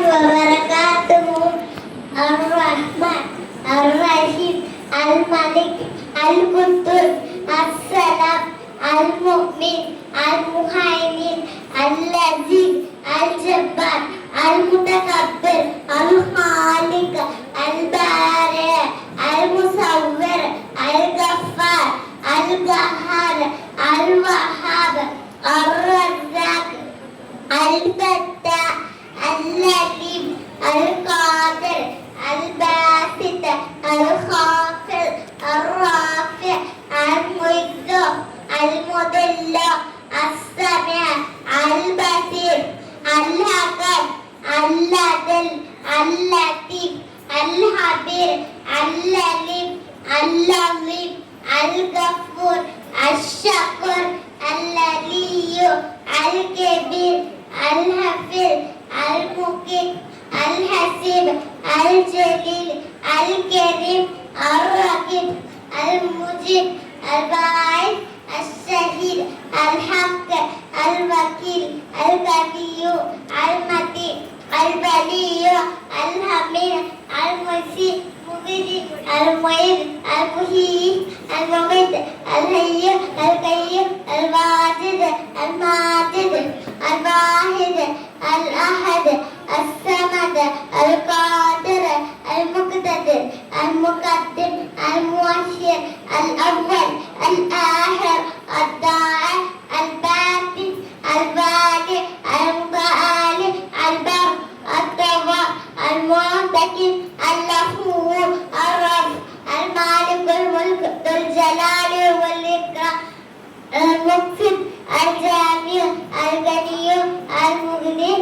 وبركاته الرحمن الرحيم الملك القدوس السلام المؤمن المهيمن العزيز الجبار المتكبر الخالق البارئ المصور الغفار القهار الوهاب الرزاق الفتاح اللطيف القادر الباسط الخافض الرافع المعز المذل السميع البصير الحكم العدل اللطيف الخبير العليم اللطيف الغفور الشكور العلي الكبير الحفيظ المقيت الحسيب الجليل الكريم الرقيب المجيب الباعث الشهيد الحق الوكيل الغني المتين البلي الحميد المسيء المبدي المعيد المحيي المميت الحي القيوم الواجد الماجد الواحد الأحد الصمد القادر المقتدر المقدم المؤخر الأول الآخر الظاهر الباطن البادئ المتعالي البر التواب المنتقم الغفور الرب المالك الملك ذو الجلال والإكرام المقسط الجامع الغني المغني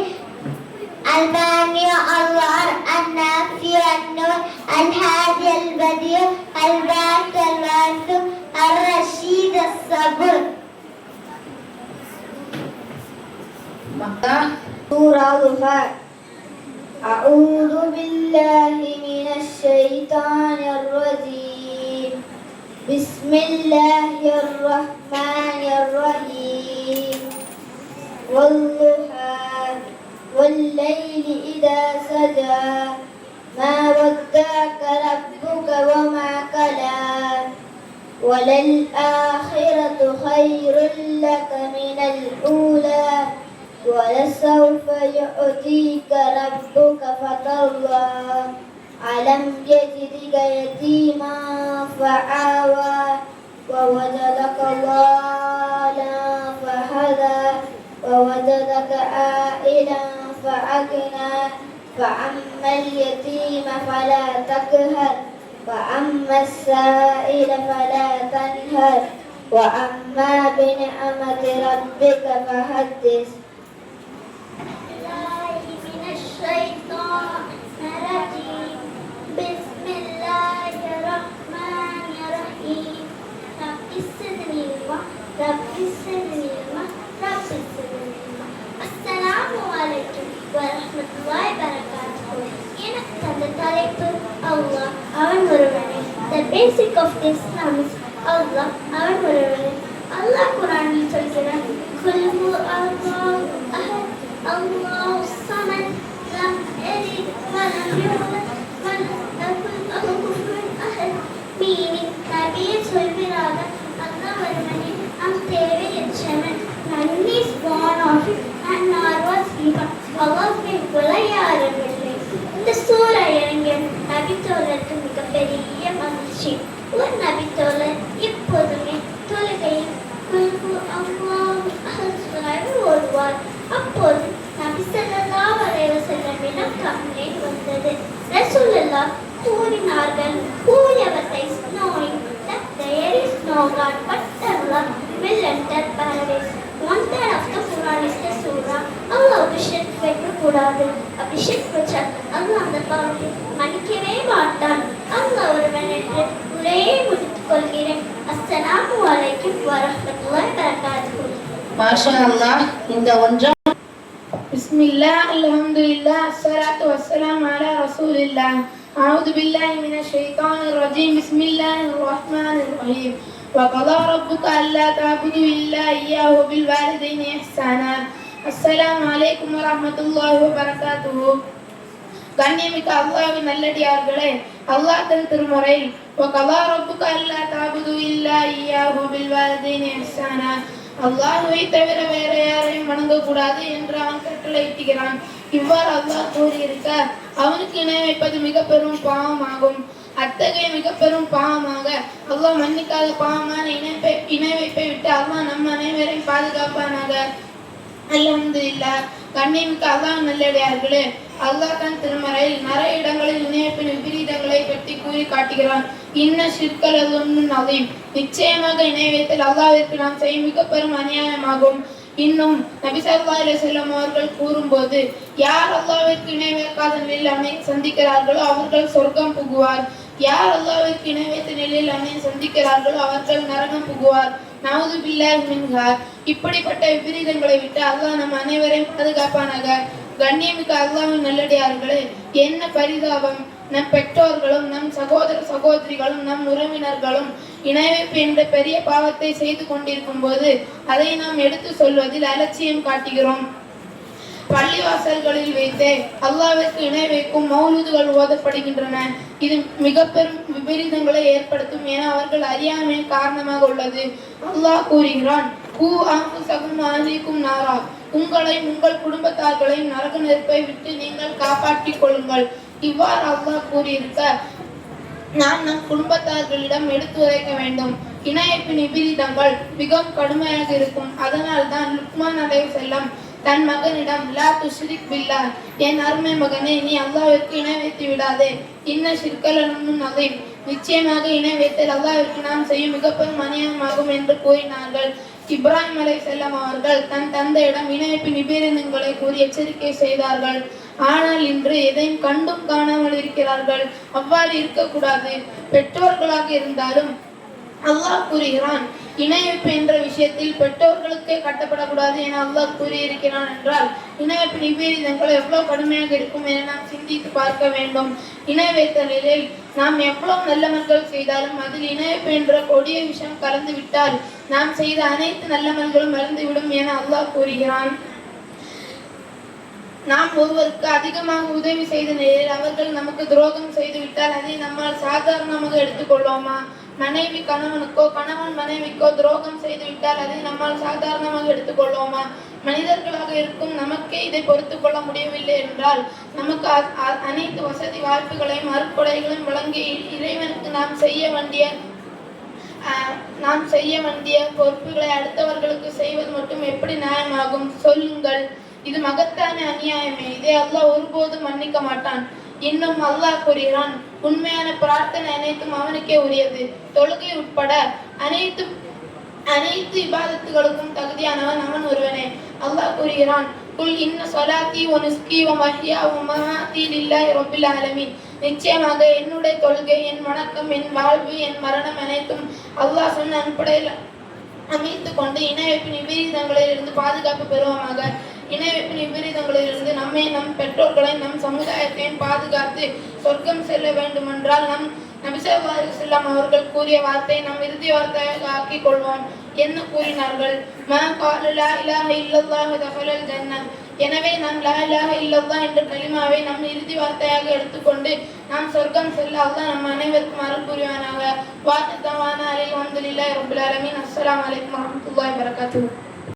المانع الظاهر النافع النور الهادي البديع الباقي الواسع الرشيد الصبور. سورة ضحى. أعوذ بالله من الشيطان الرجيم. بسم الله الرحمن الرحيم. والضحى والليل إذا سجى ما ودعك ربك وما قلى وللآخرة خير لك من الأولى ولسوف يعطيك ربك فترضى ألم يجدك يتيما فآوى ووجدك ضالا فهدى ووجدك عائلا فأغنى فأما اليتيم فلا تقهر وأما السائل فلا تنهر وأما بنعمة ربك فحدث. من الشيطان الرجيم. بسم الله الرحمن الرحيم. رب زدني علما رب زدني علما رب زدني علما. السلام عليكم ورحمة الله وبركاته. எனக்கு தந்த தலைப்பு அல்லாஹ் அவன் ஒருவனே. The basic of Islam is அல்லாஹ் அவன் ஒருவனே. அல்லாஹ் குர்ஆனில் சொல்கிறான், குல் ஹு அல்லாஹு அஹத் அல்லாஹு ஸமத் லம் யலித் வலம் யூலத் வலம் யகுல் லஹு குஃபுவன் அஹத். மீனிங், நபியே சொல்கிறார்கள், அல்லாஹ் ஒருவனே, அவன் தேவையற்றவன். None is born of it and nor was given. அல்லாஹ்வை போல யாரும் இல்லை. இந்த சூரா இறங்கிய நபித்தோழருக்கு மிகப்பெரிய மகிழ்ச்சி. ஒரு நபித்தோழர் எப்போதுமே தொழுகையில் குல்ஹு அல்லாஹு அஹத் சூராவை ஓதுவார். அப்போது நபி ஸல்லல்லாஹு அலைஹி வஸல்லமிடம் கம்ப்ளைண்ட் வந்தது. ரசூலுல்லாஹ் கூறினார்கள், whoever says knowing that there is no God but Allah will enter paradise. One third of the Quran is the surah. அல்லாஹ்வுக்கு ஷிர்க் வைக்கக்கூடாது. அப்படி ஷிர்க் வச்சால் அல்லாஹ் அந்த பாவத்தை மன்னிக்கவே மாட்டான். அல்லாஹ் ஒருவன் என்று ஒரே முடித்துக் கொள்கிறேன். அஸ்ஸலாமு அலைக்கும் வரஹ்மத்துல்லாஹி வபரகாத்துஹு. மாஷா அல்லாஹ். இந்த ஒன்றாம் பிஸ்மில்லாஹ் அல்ஹம்துலில்லாஹ் அஸ்ஸலாத்து வஸ்ஸலாமு அலா ரசூலில்லாஹ். அஊது பில்லாஹி மினஷ் ஷைத்தானிர் ரஜீம். பிஸ்மில்லாஹிர் ரஹ்மானிர் ரஹீம். وقضى ربك ألا تعبدوا إلا إياه وبالوالدين إحسانا. السلام عليكم ورحمة الله وبركاته. கண்ணியமிக்க அல்லாஹ்வின் நல்லடியார்களே, அல்லாஹ் தன் திருமறை வகலா ரப்புக அல்லா தஅபுது இல்லா இய்யாஹு பில் வாலிதைனி இஹ்சானா, அல்லாஹ்வை தவிர வேற யாரையும் வணங்கக்கூடாது என்று அவன் கட்டளையிடுகிறான். இவ்வாறு அல்லாஹ் கூறியிருக்க அவனுக்கு இணை வைப்பது மிக பெரும் பாவமாகும். அத்தகைய மிக பெரும் பாவமாக அல்லாஹ் மன்னிக்காத பாவமான இணை வைப்பை விட்டு அல்லாஹ் நம் அனைவரையும் பாதுகாப்பானாக. அல்ஹம்துலில்லாஹ். கண்ணியமிக்க அல்லாஹ் நல்லடியார்களே, அல்லாஹ் தன் திருமறையில் நிறைய இடங்களில் இணையப்பின் விபரீதங்களை பற்றி கூறி காட்டுகிறான். இன்ன ஷிர்கல் அலீம், நிச்சயமாக இணை வைத்தல் அல்லாஹ்விற்கு நாம் செய்யும் மிக பெரும் அநியாயமாகும். இன்னும் நபி ஸல்லல்லாஹு அலைஹி வஸல்லம் அவர்கள் கூறும்போது, யார் அல்லாஹ்விற்கு இணை வைக்காத நிலையில் அவனை சந்திக்கிறார்களோ அவர்கள் சொர்க்கம் புகுவார், யார் அல்லாஹ்விற்கு இணை வைத்த நிலையில் அவனை சந்திக்கிறார்களோ அவர்கள் நரகம் புகுவார். நவுது பில்லாஹி மின்ஹா. இப்படிப்பட்ட விபரீதங்களை விட்டு அல்லாஹ் நம் அனைவரையும் பாதுகாப்பானாக. கண்ணியமிக்க அல்லாஹ்வின் நல்லடியார்களே, என்ன பரிதாபம்! நம் பெற்றோர்களும் நம் சகோதர சகோதரிகளும் நம் உறவினர்களும் இணை வைப்பு என்ற பெரிய பாவத்தை செய்து கொண்டிருக்கும் போது அதை நாம் எடுத்து சொல்வதில் அலட்சியம் காட்டுகிறோம். பள்ளிவாசல்களில் வைத்தே அல்லாஹ்விற்கு இணை வைக்கும் மௌலூதுகள் ஓதப்படுகின்றன. இது மிக பெரும் விபரீதங்களை ஏற்படுத்தும் என அவர்கள் அறியாமை காரணமாக உள்ளது. அல்லாஹ் கூறுகிறான், கூ அன்ஃபுஸகும் அஹ்லீக்கும் நாரா, உங்களையும் உங்கள் குடும்பத்தார்களையும் நரக நெருப்பை விட்டு நீங்கள் காப்பாற்றிக் கொள்ளுங்கள். இவ்வாறு அல்லாஹ் கூறியிருக்க நாம் நம் குடும்பத்தார்களிடம் எடுத்து உரைக்க வேண்டும். இணையப்பின் விபரீதங்கள் மிகவும் கடுமையாக இருக்கும். அதனால் தான் லுக்மான் அலைஹிஸ்ஸலாம் தன் மகனிடம், லா துஷ்ரிக் பில்லாஹ், என் அருமை மகனே, நீ அல்லாஹ்விற்கு இணை வைத்து விடாதே. இன்ன ஷிர்கல் அலீம், நிச்சயமாக இணை வைத்தல் அல்லாஹ்விற்கு நாம் செய்யும் மிக பெரும் அநியாயமாகும் என்று கூறினார்கள். இப்ராஹிம் அலைஹிஸ்ஸலாம் அவர்கள் தன் தந்தையிடம் இணை வைப்பின் விபரீதங்களை கூறி எச்சரிக்கை செய்தார்கள். ஆனால் இன்று எதையும் கண்டும் காணாமல் இருக்கிறார்கள். அவ்வாறு இருக்கக்கூடாது. பெற்றோர்களாக இருந்தாலும் அல்லாஹ் கூறுகிறான், இணை வைப்பு என்ற விஷயத்தில் பெற்றோர்களுக்கே கட்டப்படக்கூடாது என அல்லாஹ் கூறியிருக்கிறான் என்றால் இணை வைப்பு விபரீதங்கள் எவ்வளவு கடுமையாக இருக்கும் என நாம் சிந்தித்து பார்க்க வேண்டும். இணை வைத்தலில் நாம் எவ்வளவு நல்லமல்கள் செய்தாலும் அதில் இணை வைப்பு என்ற கொடிய விஷயம் கலந்து விட்டால் நாம் செய்த அனைத்து நல்லமல்களும் மறந்துவிடும் என அல்லாஹ் கூறுகிறான். நாம் ஒருவருக்கு அதிகமாக உதவி செய்த நிலையில் அவர்கள் நமக்கு துரோகம் செய்து விட்டால் அதை நம்மால் சாதாரணமாக எடுத்துக்கொள்வோமா? மனைவி கணவனுக்கோ கணவன் மனைவிக்கோ துரோகம் செய்து விட்டால் அதை நம்மால் சாதாரணமாக எடுத்துக்கொள்வோமா? மனிதர்களாக இருக்கும் நமக்கே இதை பொறுத்து கொள்ள முடியவில்லை என்றால் நமக்கு அனைத்து வசதி வாய்ப்புகளையும் அருட்கொடைகளையும் வழங்கி இறைவனுக்கு நாம் செய்ய வேண்டிய பொறுப்புகளை அடுத்தவர்களுக்கு செய்வது மட்டும் எப்படி நியாயமாகும்? சொல்லுங்கள். இது மகத்தான அநியாயமே. இதை அல்லாஹ் ஒருபோதும் மன்னிக்க மாட்டான். இன்னும் அல்லாஹ் கூறுகிறான், உண்மையான பிரார்த்தனை அனைத்தும் அவனுக்கே உரியது. தொழுகை உட்பட அனைத்து இபாதத்துகளுக்கும் தகுதியானவன் அவன் ஒருவனே. அல்லாஹ் கூறுகிறான், குல் இன்ன ஸலாத்தி வ நுஸ்கி வ மஹ்யா வ மமாத்தி லில்லாஹி ரப்பில் ஆலமீன். நிச்சயமாக என்னுடைய தொழுகை, என் வணக்கம், என் வாழ்வு, என் மரணம் அனைத்தும் அல்லாஹ் சொன்ன அடிப்படையில் அமைத்துக் கொண்டு இணை வைப்பின் விபரீதங்களில் இருந்து பாதுகாப்பு பெறுவோமாக. இணை வைப்பின் விபரீதங்களிலிருந்து நம்மை, நம் பெற்றோர்களை, நம் சமுதாயத்தையும் பாதுகாத்து சொர்க்கம் செல்ல வேண்டுமென்றால் நபி ஸல்லல்லாஹு அலைஹி வஸல்லம் அவர்கள் கூறிய வார்த்தை நம் இறுதி வார்த்தையாக ஆக்கிக் கொள்வோம். என்ன கூறினார்கள்? மா கால லா இலாஹ இல்லல்லாஹு தஃபலல் ஜன்னah. எனவே நாம் லா இலாஹ இல்லல்லாஹ் என்ற கலிமாவை நம் இறுதி வார்த்தையாக எடுத்துக்கொண்டு நாம் சொர்க்கம் செல்ல அல்லாஹ் நம் அனைவருக்கும் அருள் புரிவானாக. வா தவானா அல்ஹம்துலில்லாஹி ரப்பில் ஆலமீன். அஸ்ஸலாமு அலைக்கும் வரஹ்மத்துல்லாஹி வபரகாத்துஹு.